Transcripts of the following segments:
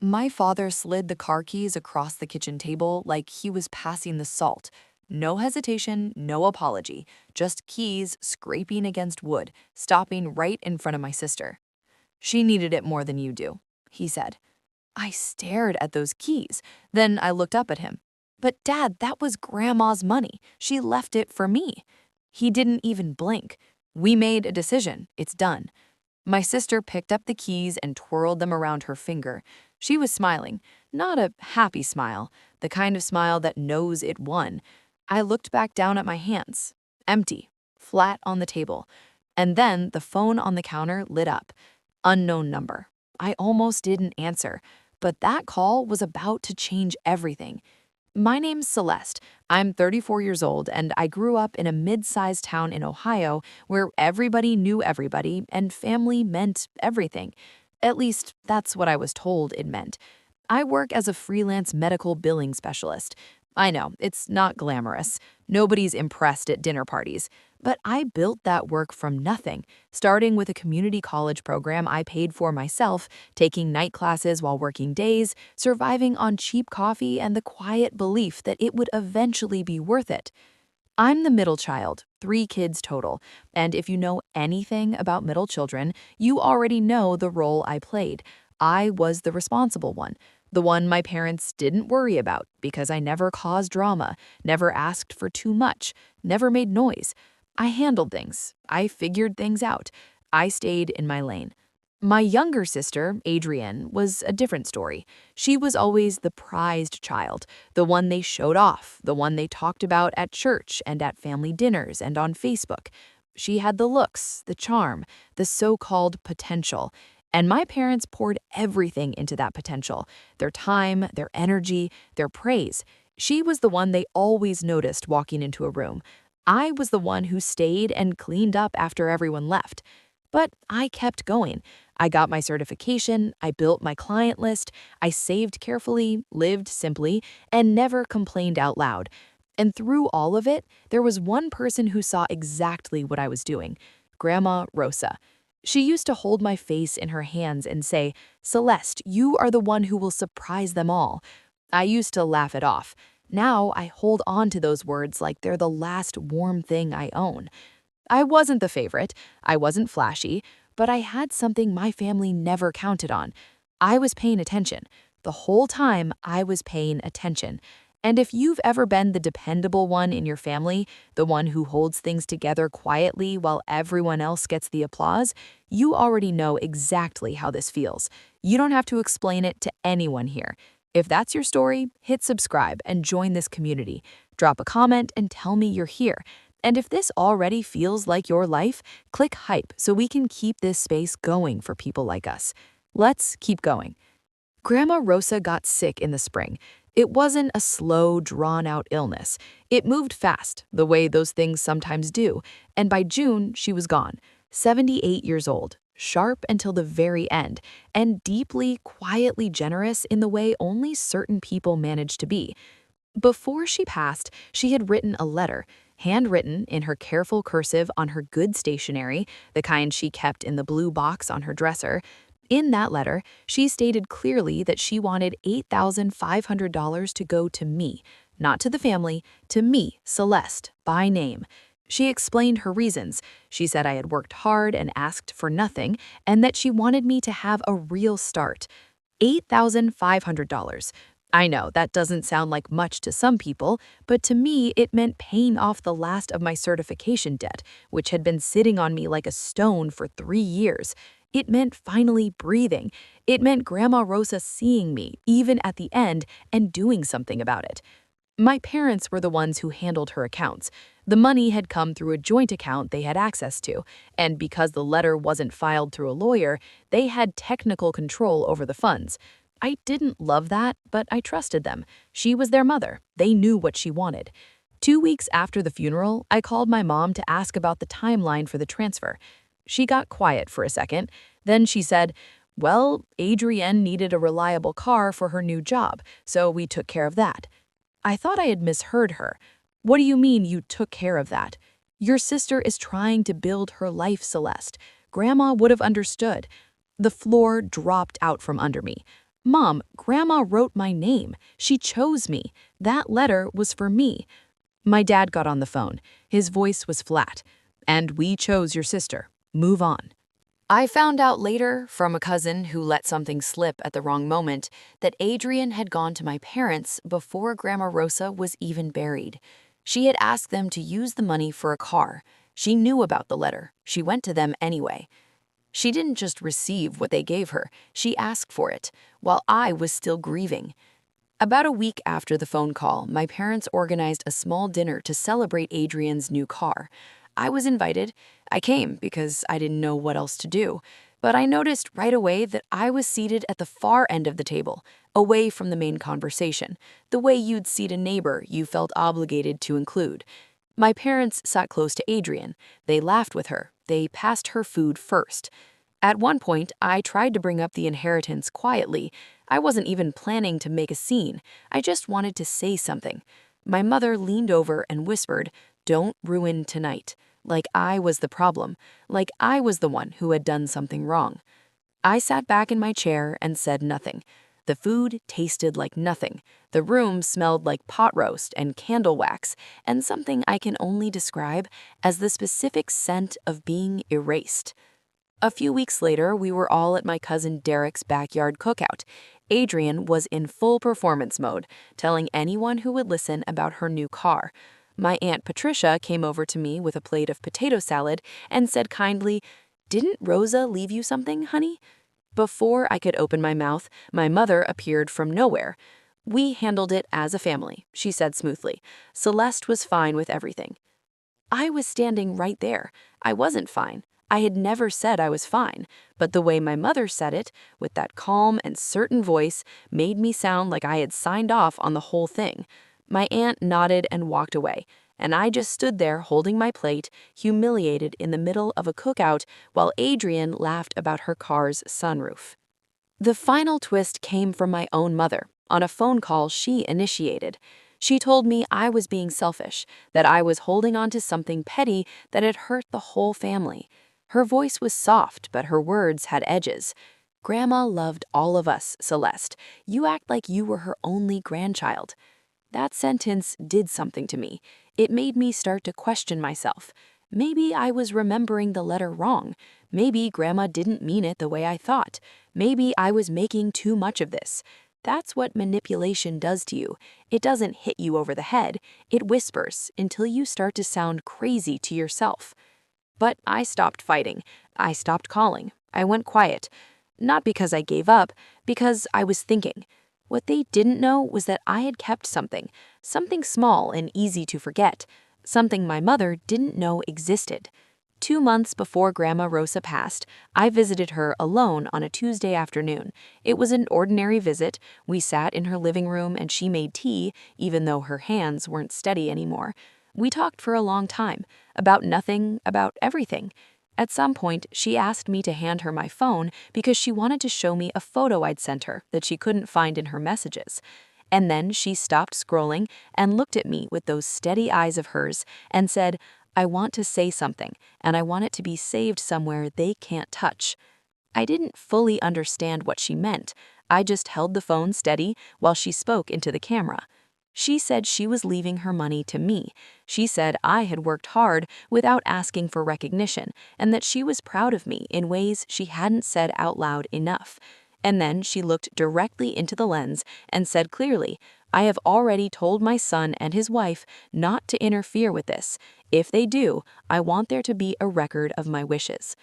My father slid the car keys across the kitchen table like he was passing the salt. No hesitation, no apology, just keys scraping against wood, stopping right in front of my sister. She needed it more than you do, he said. I stared at those keys. Then I looked up at him. But Dad, that was Grandma's money. She left it for me. He didn't even blink. We made a decision. It's done. My sister picked up the keys and twirled them around her finger. She was smiling, not a happy smile, the kind of smile that knows it won. I looked back down at my hands, empty, flat on the table. And then the phone on the counter lit up. Unknown number. I almost didn't answer, but that call was about to change everything. My name's Celeste. I'm 34 years old, and I grew up in a mid-sized town in Ohio where everybody knew everybody and family meant everything. At least, that's what I was told it meant. I work as a freelance medical billing specialist. I know, it's not glamorous. Nobody's impressed at dinner parties. But I built that work from nothing, starting with a community college program I paid for myself, taking night classes while working days, surviving on cheap coffee, and the quiet belief that it would eventually be worth it. I'm the middle child, 3 kids total, and if you know anything about middle children, you already know the role I played. I was the responsible one, the one my parents didn't worry about because I never caused drama, never asked for too much, never made noise. I handled things. I figured things out. I stayed in my lane. My younger sister, Adrienne, was a different story. She was always the prized child, the one they showed off, the one they talked about at church and at family dinners and on Facebook. She had the looks, the charm, the so-called potential. And my parents poured everything into that potential, their time, their energy, their praise. She was the one they always noticed walking into a room. I was the one who stayed and cleaned up after everyone left. But I kept going. I got my certification, I built my client list, I saved carefully, lived simply, and never complained out loud. And through all of it, there was one person who saw exactly what I was doing, Grandma Rosa. She used to hold my face in her hands and say, "Celeste, you are the one who will surprise them all." I used to laugh it off. Now I hold on to those words like they're the last warm thing I own. I wasn't the favorite, I wasn't flashy, but I had something my family never counted on. I was paying attention. The whole time, I was paying attention. And if you've ever been the dependable one in your family, the one who holds things together quietly while everyone else gets the applause, you already know exactly how this feels. You don't have to explain it to anyone here. If that's your story, hit subscribe and join this community. Drop a comment and tell me you're here. And if this already feels like your life, click hype so we can keep this space going for people like us. Let's keep going. Grandma Rosa got sick in the spring. It wasn't a slow, drawn-out illness. It moved fast, the way those things sometimes do, and by June, she was gone. 78 years old, sharp until the very end, and deeply, quietly generous in the way only certain people manage to be. Before she passed, she had written a letter, handwritten in her careful cursive on her good stationery, the kind she kept in the blue box on her dresser. In that letter, she stated clearly that she wanted $8,500 to go to me, not to the family, to me, Celeste, by name. She explained her reasons. She said I had worked hard and asked for nothing, and that she wanted me to have a real start. $8,500. I know that doesn't sound like much to some people, but to me it meant paying off the last of my certification debt, which had been sitting on me like a stone for 3 years. It meant finally breathing. It meant Grandma Rosa seeing me, even at the end, and doing something about it. My parents were the ones who handled her accounts. The money had come through a joint account they had access to, and because the letter wasn't filed through a lawyer, they had technical control over the funds. I didn't love that, but I trusted them. She was their mother. They knew what she wanted. 2 weeks after the funeral, I called my mom to ask about the timeline for the transfer. She got quiet for a second. Then she said, "Well, Adrienne needed a reliable car for her new job, so we took care of that." I thought I had misheard her. "What do you mean you took care of that?" "Your sister is trying to build her life, Celeste. Grandma would have understood." The floor dropped out from under me. "Mom, Grandma wrote my name. She chose me. That letter was for me." My dad got on the phone. His voice was flat. "And we chose your sister. Move on." I found out later, from a cousin who let something slip at the wrong moment, that Adrian had gone to my parents before Grandma Rosa was even buried. She had asked them to use the money for a car. She knew about the letter. She went to them anyway. She didn't just receive what they gave her, she asked for it, while I was still grieving. About a week after the phone call, my parents organized a small dinner to celebrate Adrian's new car. I was invited. I came because I didn't know what else to do. But I noticed right away that I was seated at the far end of the table, away from the main conversation, the way you'd seat a neighbor you felt obligated to include. My parents sat close to Adrian. They laughed with her. They passed her food first. At one point, I tried to bring up the inheritance quietly. I wasn't even planning to make a scene. I just wanted to say something. My mother leaned over and whispered, "Don't ruin tonight," like I was the problem, like I was the one who had done something wrong. I sat back in my chair and said nothing. The food tasted like nothing. The room smelled like pot roast and candle wax, and something I can only describe as the specific scent of being erased. A few weeks later, we were all at my cousin Derek's backyard cookout. Adrian was in full performance mode, telling anyone who would listen about her new car. My Aunt Patricia came over to me with a plate of potato salad and said kindly, "Didn't Rosa leave you something, honey?" Before I could open my mouth, my mother appeared from nowhere. "We handled it as a family," she said smoothly. "Celeste was fine with everything." I was standing right there. I wasn't fine. I had never said I was fine, but the way my mother said it, with that calm and certain voice, made me sound like I had signed off on the whole thing. My aunt nodded and walked away, and I just stood there holding my plate, humiliated in the middle of a cookout while Adrian laughed about her car's sunroof. The final twist came from my own mother, on a phone call she initiated. She told me I was being selfish, that I was holding on to something petty that had hurt the whole family. Her voice was soft, but her words had edges. "Grandma loved all of us, Celeste. You act like you were her only grandchild." That sentence did something to me. It made me start to question myself. Maybe I was remembering the letter wrong. Maybe Grandma didn't mean it the way I thought. Maybe I was making too much of this. That's what manipulation does to you. It doesn't hit you over the head. It whispers until you start to sound crazy to yourself. But I stopped fighting. I stopped calling. I went quiet. Not because I gave up, because I was thinking. What they didn't know was that I had kept something, something small and easy to forget, something my mother didn't know existed. 2 months before Grandma Rosa passed, I visited her alone on a Tuesday afternoon. It was an ordinary visit. We sat in her living room and she made tea, even though her hands weren't steady anymore. We talked for a long time, about nothing, about everything. At some point, she asked me to hand her my phone because she wanted to show me a photo I'd sent her that she couldn't find in her messages. And then she stopped scrolling and looked at me with those steady eyes of hers and said, "I want to say something, and I want it to be saved somewhere they can't touch." I didn't fully understand what she meant. I just held the phone steady while she spoke into the camera. She said she was leaving her money to me. She said I had worked hard without asking for recognition, and that she was proud of me in ways she hadn't said out loud enough. And then she looked directly into the lens and said clearly, "I have already told my son and his wife not to interfere with this. If they do, I want there to be a record of my wishes."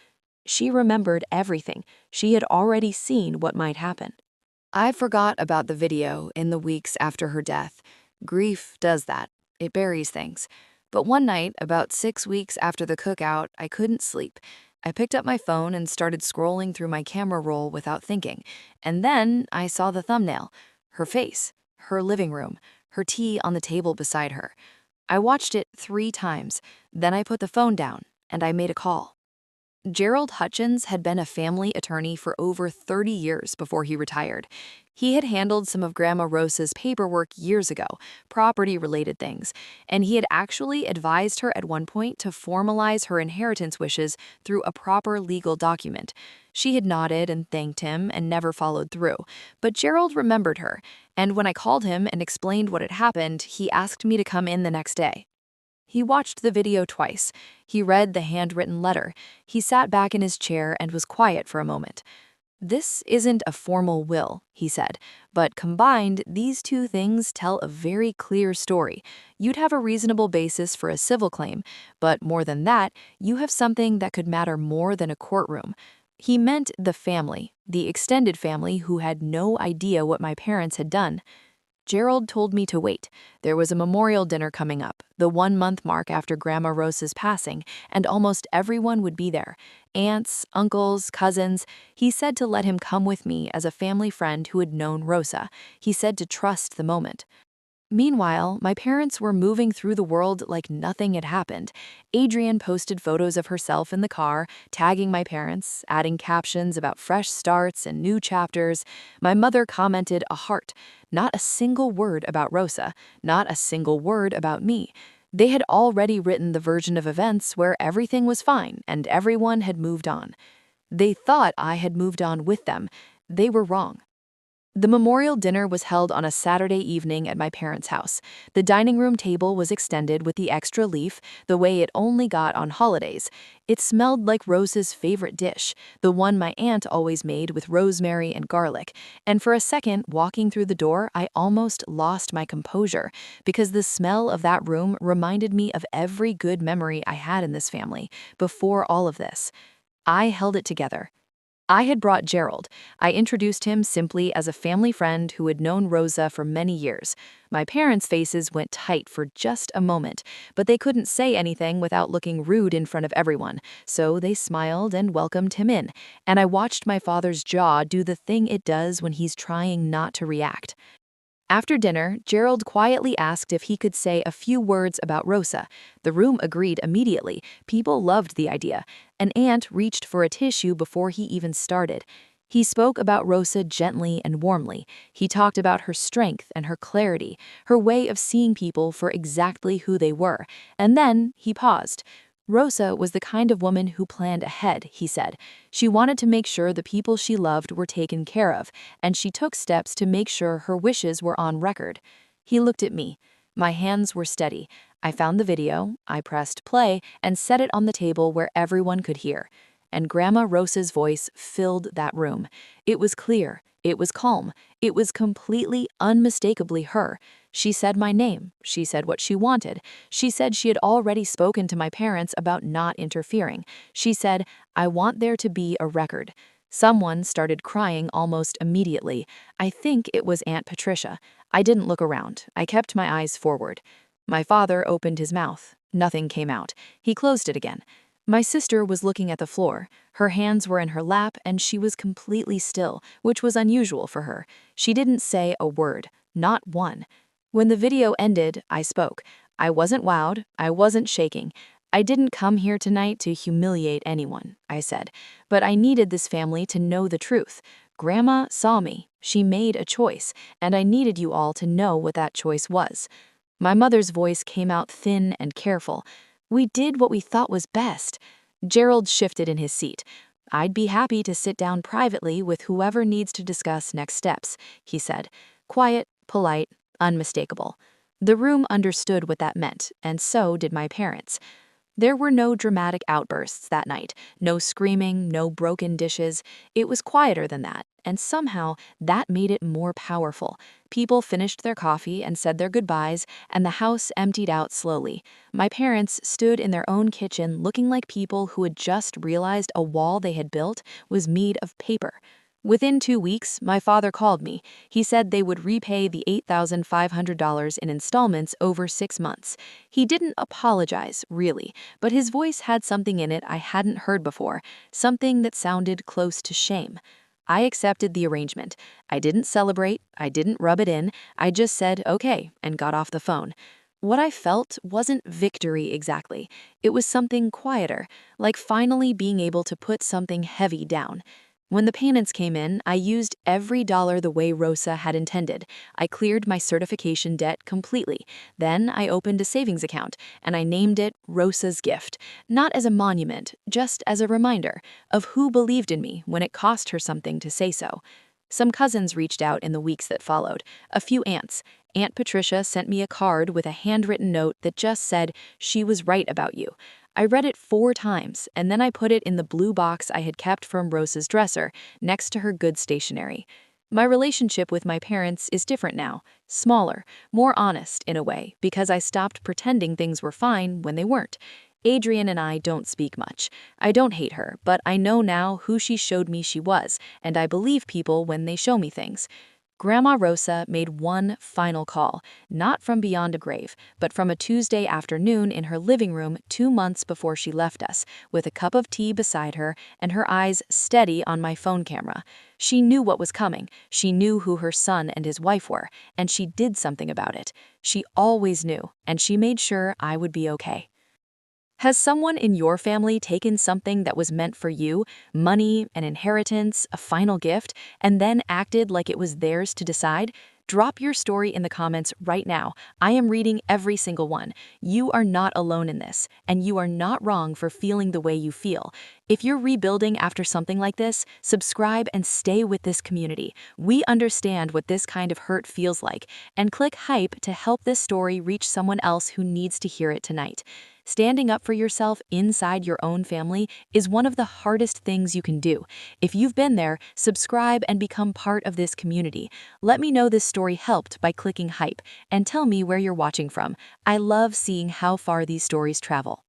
She remembered everything. She had already seen what might happen. I forgot about the video in the weeks after her death. Grief does that. It buries things. But one night, about 6 weeks after the cookout, I couldn't sleep. I picked up my phone and started scrolling through my camera roll without thinking. And then I saw the thumbnail. Her face, her living room, her tea on the table beside her. I watched it 3 times. Then I put the phone down and I made a call. Gerald Hutchins had been a family attorney for over 30 years before he retired. He had handled some of Grandma Rosa's paperwork years ago, property-related things, and he had actually advised her at one point to formalize her inheritance wishes through a proper legal document. She had nodded and thanked him and never followed through, but Gerald remembered her, and when I called him and explained what had happened, he asked me to come in the next day. He watched the video twice. He read the handwritten letter. He sat back in his chair and was quiet for a moment. "This isn't a formal will," he said, "but combined, these two things tell a very clear story. You'd have a reasonable basis for a civil claim, but more than that, you have something that could matter more than a courtroom." He meant the family, the extended family who had no idea what my parents had done. Gerald told me to wait. There was a memorial dinner coming up, the 1-month mark after Grandma Rosa's passing, and almost everyone would be there. Aunts, uncles, cousins. He said to let him come with me as a family friend who had known Rosa. He said to trust the moment. Meanwhile, my parents were moving through the world like nothing had happened. Adrienne posted photos of herself in the car, tagging my parents, adding captions about fresh starts and new chapters. My mother commented a heart. Not a single word about Rosa, not a single word about me. They had already written the version of events where everything was fine and everyone had moved on. They thought I had moved on with them. They were wrong. The memorial dinner was held on a Saturday evening at my parents' house. The dining room table was extended with the extra leaf, the way it only got on holidays. It smelled like Rosa's favorite dish, the one my aunt always made with rosemary and garlic. And for a second, walking through the door, I almost lost my composure, because the smell of that room reminded me of every good memory I had in this family, before all of this. I held it together. I had brought Gerald. I introduced him simply as a family friend who had known Rosa for many years. My parents' faces went tight for just a moment, but they couldn't say anything without looking rude in front of everyone, so they smiled and welcomed him in, and I watched my father's jaw do the thing it does when he's trying not to react. After dinner, Gerald quietly asked if he could say a few words about Rosa. The room agreed immediately. People loved the idea. An aunt reached for a tissue before he even started. He spoke about Rosa gently and warmly. He talked about her strength and her clarity, her way of seeing people for exactly who they were. And then he paused. Rosa was the kind of woman who planned ahead, he said. She wanted to make sure the people she loved were taken care of, and she took steps to make sure her wishes were on record. He looked at me. My hands were steady. I found the video, I pressed play, and set it on the table where everyone could hear. And Grandma Rosa's voice filled that room. It was clear. It was calm. It was completely, unmistakably her. She said my name. She said what she wanted. She said she had already spoken to my parents about not interfering. She said, "I want there to be a record." Someone started crying almost immediately. I think it was Aunt Patricia. I didn't look around. I kept my eyes forward. My father opened his mouth. Nothing came out. He closed it again. My sister was looking at the floor. Her hands were in her lap, and she was completely still, which was unusual for her. She didn't say a word, not one. When the video ended, I spoke. I wasn't wowed. I wasn't shaking. "I didn't come here tonight to humiliate anyone," I said, "but I needed this family to know the truth. Grandma saw me. She made a choice, and I needed you all to know what that choice was." My mother's voice came out thin and careful. "We did what we thought was best." Gerald shifted in his seat. "I'd be happy to sit down privately with whoever needs to discuss next steps," he said. Quiet, polite, unmistakable. The room understood what that meant, and so did my parents. There were no dramatic outbursts that night, no screaming, no broken dishes. It was quieter than that, and somehow that made it more powerful. People finished their coffee and said their goodbyes, and the house emptied out slowly. My parents stood in their own kitchen looking like people who had just realized a wall they had built was made of paper. Within 2 weeks, my father called me. He said they would repay the $8,500 in installments over 6 months. He didn't apologize, really, but his voice had something in it I hadn't heard before, something that sounded close to shame. I accepted the arrangement. I didn't celebrate, I didn't rub it in, I just said okay and got off the phone. What I felt wasn't victory exactly. It was something quieter, like finally being able to put something heavy down. When the payments came in, I used every dollar the way Rosa had intended. I cleared my certification debt completely. Then I opened a savings account, and I named it Rosa's Gift, not as a monument, just as a reminder of who believed in me when it cost her something to say so. Some cousins reached out in the weeks that followed, a few aunts. Aunt Patricia sent me a card with a handwritten note that just said, "She was right about you." I read it 4 times, and then I put it in the blue box I had kept from Rosa's dresser, next to her good stationery. My relationship with my parents is different now, smaller, more honest in a way, because I stopped pretending things were fine when they weren't. Adrian and I don't speak much. I don't hate her, but I know now who she showed me she was, and I believe people when they show me things. Grandma Rosa made one final call, not from beyond a grave, but from a Tuesday afternoon in her living room 2 months before she left us, with a cup of tea beside her and her eyes steady on my phone camera. She knew what was coming. She knew who her son and his wife were, and she did something about it. She always knew, and she made sure I would be okay. Has someone in your family taken something that was meant for you, money, an inheritance, a final gift, and then acted like it was theirs to decide? Drop your story in the comments right now. I am reading every single one. You are not alone in this, and you are not wrong for feeling the way you feel. If you're rebuilding after something like this, subscribe and stay with this community. We understand what this kind of hurt feels like, and click hype to help this story reach someone else who needs to hear it tonight. Standing up for yourself inside your own family is one of the hardest things you can do. If you've been there, subscribe and become part of this community. Let me know this story helped by clicking hype, and tell me where you're watching from. I love seeing how far these stories travel.